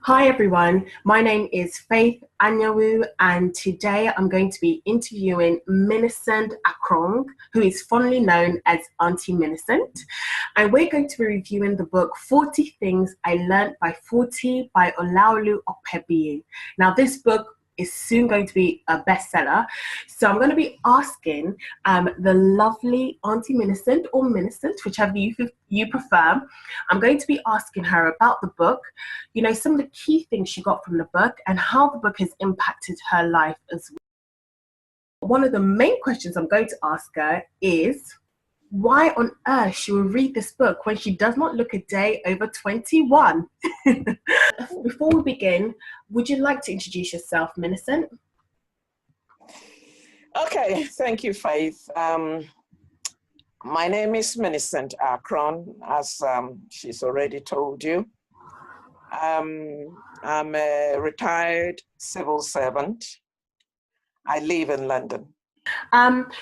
Hi everyone, my name is Faith Anyawu, and today I'm going to be interviewing Minicent Akrong, who is fondly known as Auntie Minicent. And we're going to be reviewing the book 40 Things I Learned by 40 by OlaoluFajOpebiyi. Now this book is soon going to be a bestseller. So I'm going to be asking the lovely Auntie Minicent, or Minicent, whichever you prefer. I'm going to be asking her about the book, you know, some of the key things she got from the book and how the book has impacted her life as well. One of the main questions I'm going to ask her is why on earth she will read this book when she does not look a day over 21. Before we begin, would you like to introduce yourself, Minicent? Okay, thank you, Faith. My name is Minicent Akrong, as she's already told you. I'm a retired civil servant. I live in London.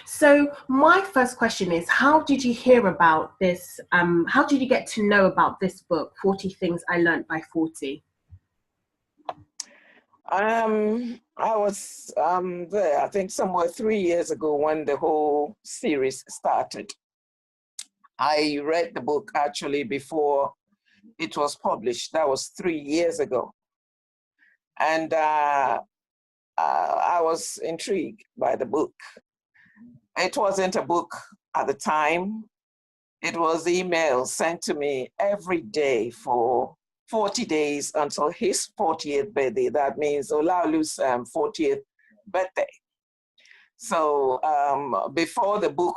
So my first question is, how did you hear about this? How did you get to know about this book, 40 Things I Learned by 40? I was there, I think somewhere 3 years ago when the whole series started. I read the book actually before it was published. That was 3 years ago. And I was intrigued by the book. It wasn't a book at the time. It was emails sent to me every day for 40 days until his 40th birthday. That means Olaolu's 40th birthday. So before the book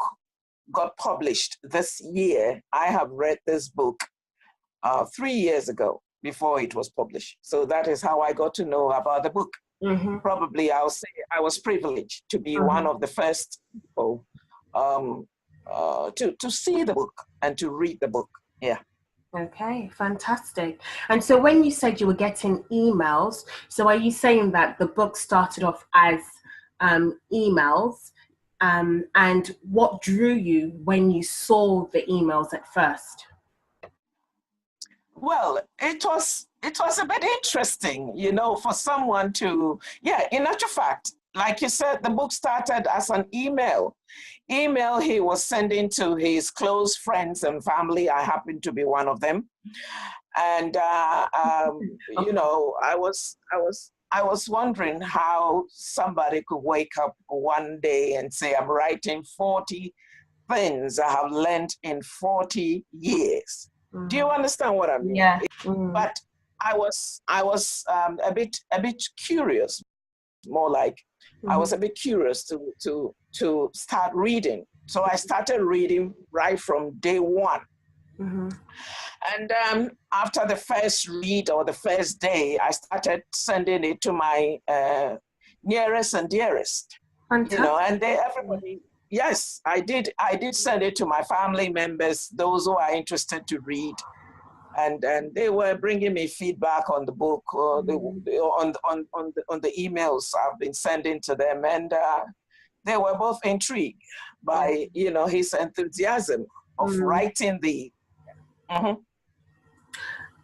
got published this year, I have read this book 3 years ago before it was published. So that is how I got to know about the book. Mm-hmm. Probably I'll say I was privileged to be one of the first people to see the book and to read the book. Yeah. Okay, fantastic. And so when you said you were getting emails, so are you saying that the book started off as emails? And what drew you when you saw the emails at first? Well, it was a bit interesting, you know, for someone to, in actual fact, like you said, the book started as an email he was sending to his close friends and family. I happen to be one of them. And, you know, I was wondering how somebody could wake up one day and say, I'm writing 40 things I have learned in 40 years. Do you understand what I mean? Yeah. But I was a bit curious, more like I was a bit curious to start reading. So I started reading right from day one. And after the first read or the first day, I started sending it to my nearest and dearest. Fantastic. You know, and everybody. Yes, I did send it to my family members, those who are interested to read, and they were bringing me feedback on the book, on the emails I've been sending to them, and they were both intrigued by his enthusiasm of writing the.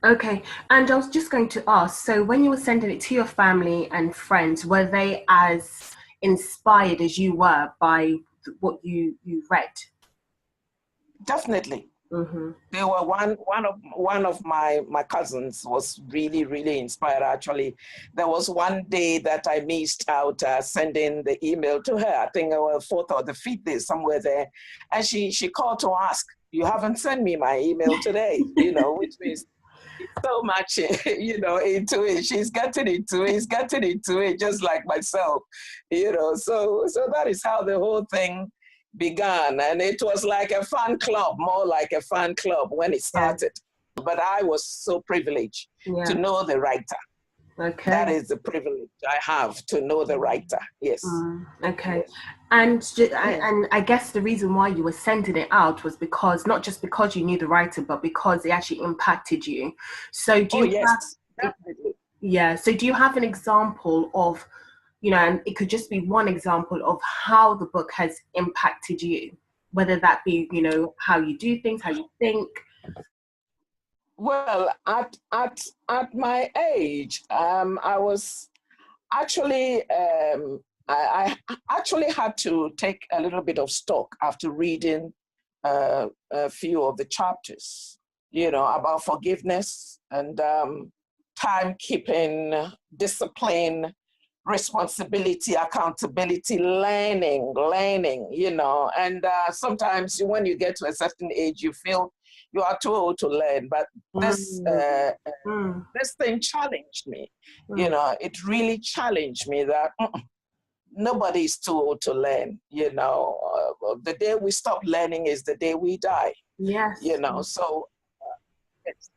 Okay, and I was just going to ask, so when you were sending it to your family and friends, were they as inspired as you were by what you read? Definitely. They were one of my cousins was really inspired. Actually, there was one day that I missed out sending the email to her. I think it was 4th or the 5th day, somewhere there, and she called to ask, "You haven't sent me my email today," you know, which means so much, you know, into it. She's getting into it. He's getting into it, just like myself, you know. So that is how the whole thing began, and it was like a fan club, more like a fan club when it started. Yeah. But I was so privileged to know the writer. Okay. That is the privilege I have, to know the writer. Yes. Okay. Yes. And I guess the reason why you were sending it out was because, not just because you knew the writer, but because it actually impacted you. So do you definitely. Yeah. So do you have an example of, you know, and it could just be one example of how the book has impacted you, whether that be, you know, how you do things, how you think? Well, at my age, I was actually I actually had to take a little bit of stock after reading a few of the chapters, about forgiveness and timekeeping, discipline, responsibility, accountability, learning, and sometimes when you get to a certain age, you feel you are too old to learn. But this Mm, mm, this thing challenged me. mm. It really challenged me that nobody is too old to learn. The day we stop learning is the day we die. Yes. So it's,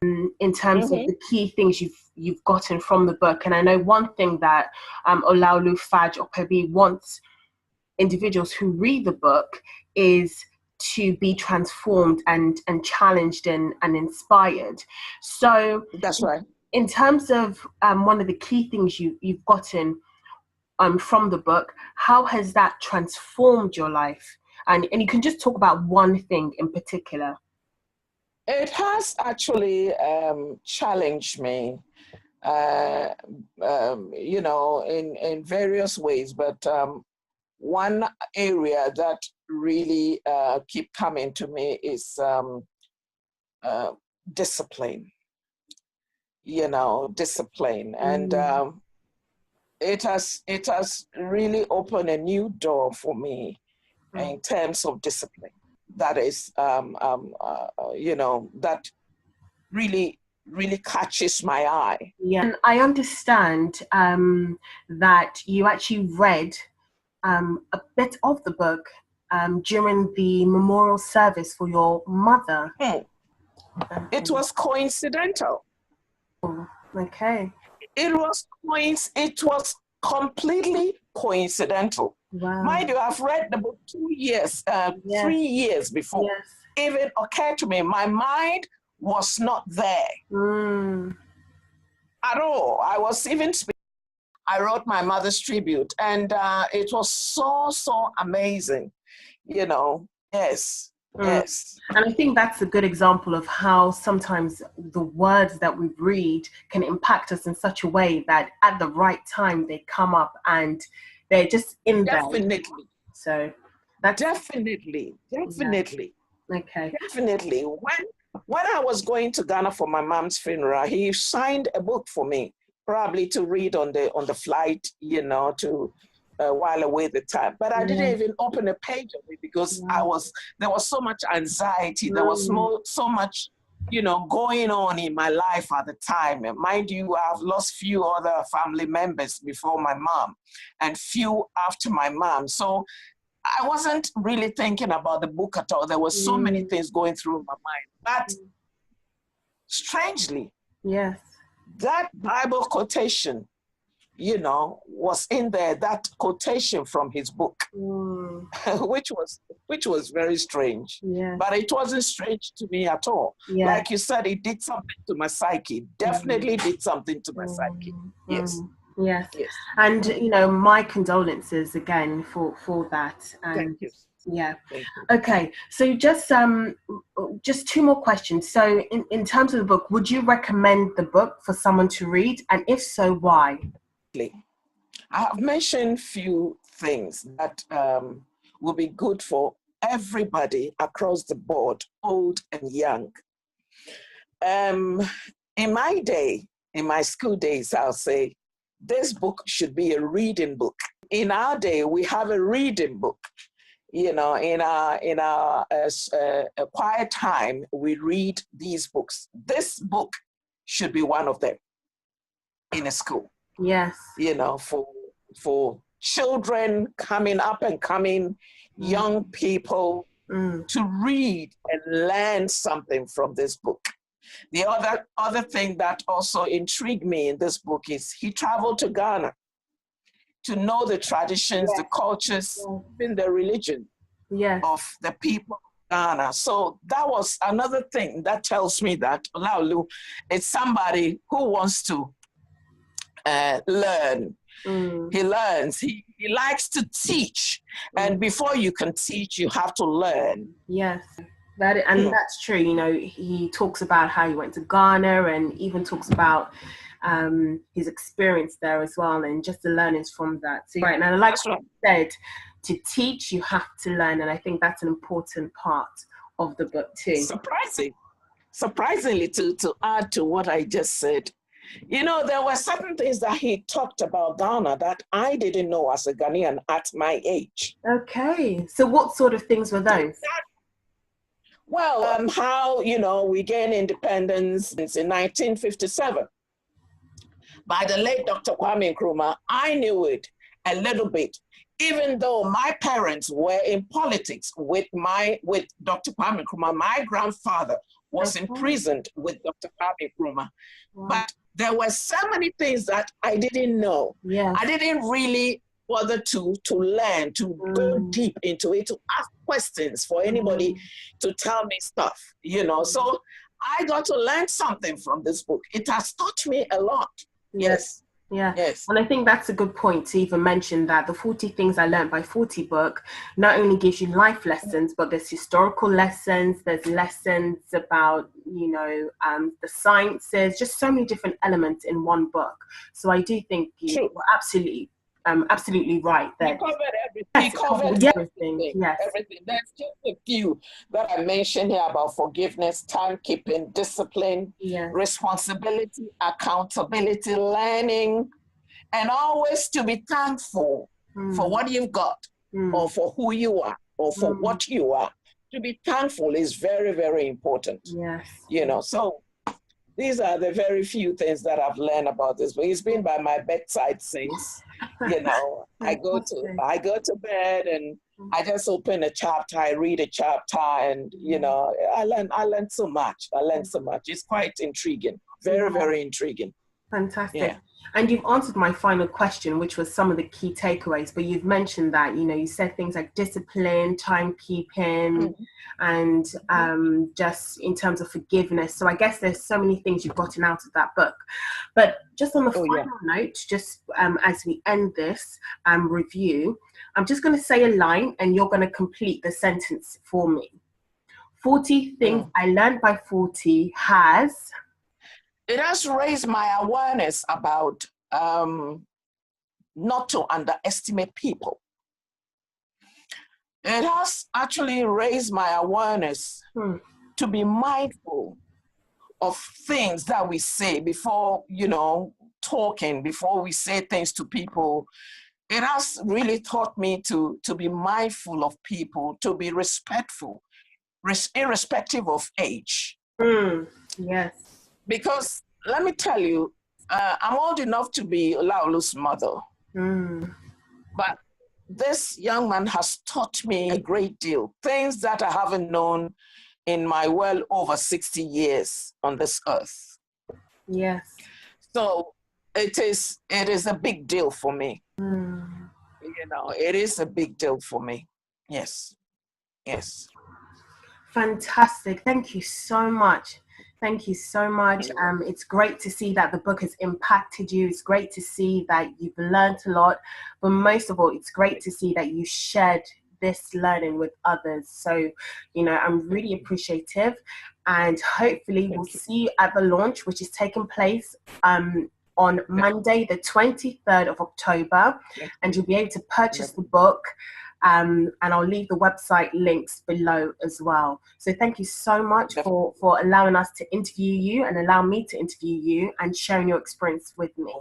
In terms of mhm. the key things you've gotten from the book, and I know one thing that OlaoluFajOpebiyi wants individuals who read the book is to be transformed and challenged and inspired. So That's right. in terms of one of the key things you've gotten from the book, how has that transformed your life? And you can just talk about one thing in particular. It has actually challenged me, uh, in various ways. But one area that really keep coming to me is uh, discipline. Discipline, and Mm, it has really opened a new door for me mm. in terms of discipline. That is, that really catches my eye. Yeah, and I understand that you actually read a bit of the book during the memorial service for your mother. Hmm. It Okay. was coincidental. Okay. It was completely coincidental. Wow. Mind you, I've read the book 2 years, Yes. 3 years before. Yes. Even occurred to me, my mind was not there Mm. at all. I wrote my mother's tribute, and it was so amazing. Yes, Mm. yes, And I think that's a good example of how sometimes the words that we read can impact us in such a way that at the right time they come up and they're just in there. definitely, So that's, definitely, yeah. definitely, Okay. definitely. When I was going to Ghana for my mom's funeral, he signed a book for me, probably to read on the flight, to while away the time. But I didn't Yeah. even open a page of it because Wow. there was so much anxiety. There was Mm. so much, going on in my life at the time. And mind you, I've lost few other family members before my mom, and few after my mom. So I wasn't really thinking about the book at all. There were so many Mm. things going through my mind. But strangely, Yes. that Bible quotation, was in there, that quotation from his book, Mm. which was very strange. Yes. But it wasn't strange to me at all. Yes. Like you said, it did something to my psyche. Definitely did something to my psyche. Mm. Yes, Mm. Yes. yes. And my condolences again for that. Thank And you. yeah. Thank you. Okay. So just two more questions. So in terms of the book, would you recommend the book for someone to read? And if so, why? I have mentioned few things that will be good for everybody across the board, old and young. Um, in my day, in my school days, I'll say this book should be a reading book. In our day, we have a reading book. In our quiet time, we read these books. This book should be one of them in a school. Yes. For children coming up and coming, young people, Mm. to read and learn something from this book. The other thing that also intrigued me in this book is he traveled to Ghana to know the traditions, the Yes. cultures, even the religion Yes. of the people of Ghana. So that was another thing that tells me that Olaolu is somebody who wants to learn. Mm. He learns. He likes to teach. And before you can teach, you have to learn. Yes. And that's true. You know, he talks about how he went to Ghana and even talks about his experience there as well, and just the learnings from that. So, right, and like you said, to teach, you have to learn, and I think that's an important part of the book too. Surprisingly, to add to what I just said, you know, there were certain things that he talked about Ghana that I didn't know as a Ghanaian at my age. Okay, so what sort of things were those? Well, how, you know, we gained independence in 1957 by the late Dr. Kwame Nkrumah. I knew it a little bit, even though my parents were in politics with Dr. Kwame Nkrumah. My grandfather was imprisoned with Dr. Kwame Nkrumah. Wow. But there were so many things that I didn't know. Yes. I didn't really bother to learn, to go deep into it, to ask questions for anybody to tell me stuff, you know. So I got to learn something from this book. It has taught me a lot. Yes. Yeah. Yes. And I think that's a good point to even mention that the 40 Things I Learned by 40 book not only gives you life lessons, but there's historical lessons, there's lessons about, you know, the sciences, just so many different elements in one book. So I do think you were absolutely right there. He covered everything. He covered everything. Yes. Everything. There's just a few that I mentioned here about forgiveness, timekeeping, discipline, responsibility, accountability, learning, and always to be thankful for what you've got, or for who you are, or for what you are. To be thankful is very, very important. Yes. You know, so these are the very few things that I've learned about this book. It's been by my bedside since, you know, I go to bed and I just open a chapter, I read a chapter, and, you know, I learn so much. It's quite intriguing. Very, very intriguing. Fantastic. Yeah. And you've answered my final question, which was some of the key takeaways, but you've mentioned that, you know, you said things like discipline, timekeeping, and just in terms of forgiveness. So I guess there's so many things you've gotten out of that book. But just on the final note, just as we end this review, I'm just going to say a line and you're going to complete the sentence for me. 40 Things I Learned by 40 has... It has raised my awareness about not to underestimate people. It has actually raised my awareness to be mindful of things that we say before, you know, talking, before we say things to people. It has really taught me to be mindful of people, to be respectful, irrespective of age. Yes. Because let me tell you, I'm old enough to be Olaolu's mother. But this young man has taught me a great deal, things that I haven't known in my well over 60 years on this earth. Yes. So it is a big deal for me. You know, it is a big deal for me. Yes. Yes. Fantastic. Thank you so much. Thank you so much. It's great to see that the book has impacted you. It's great to see that you've learned a lot. But most of all, it's great to see that you shared this learning with others. So, you know, I'm really appreciative. And hopefully we'll see you at the launch, which is taking place on Monday, the 23rd of October. And you'll be able to purchase the book. And I'll leave the website links below as well. So thank you so much for allowing us to interview you and allow me to interview you and sharing your experience with me.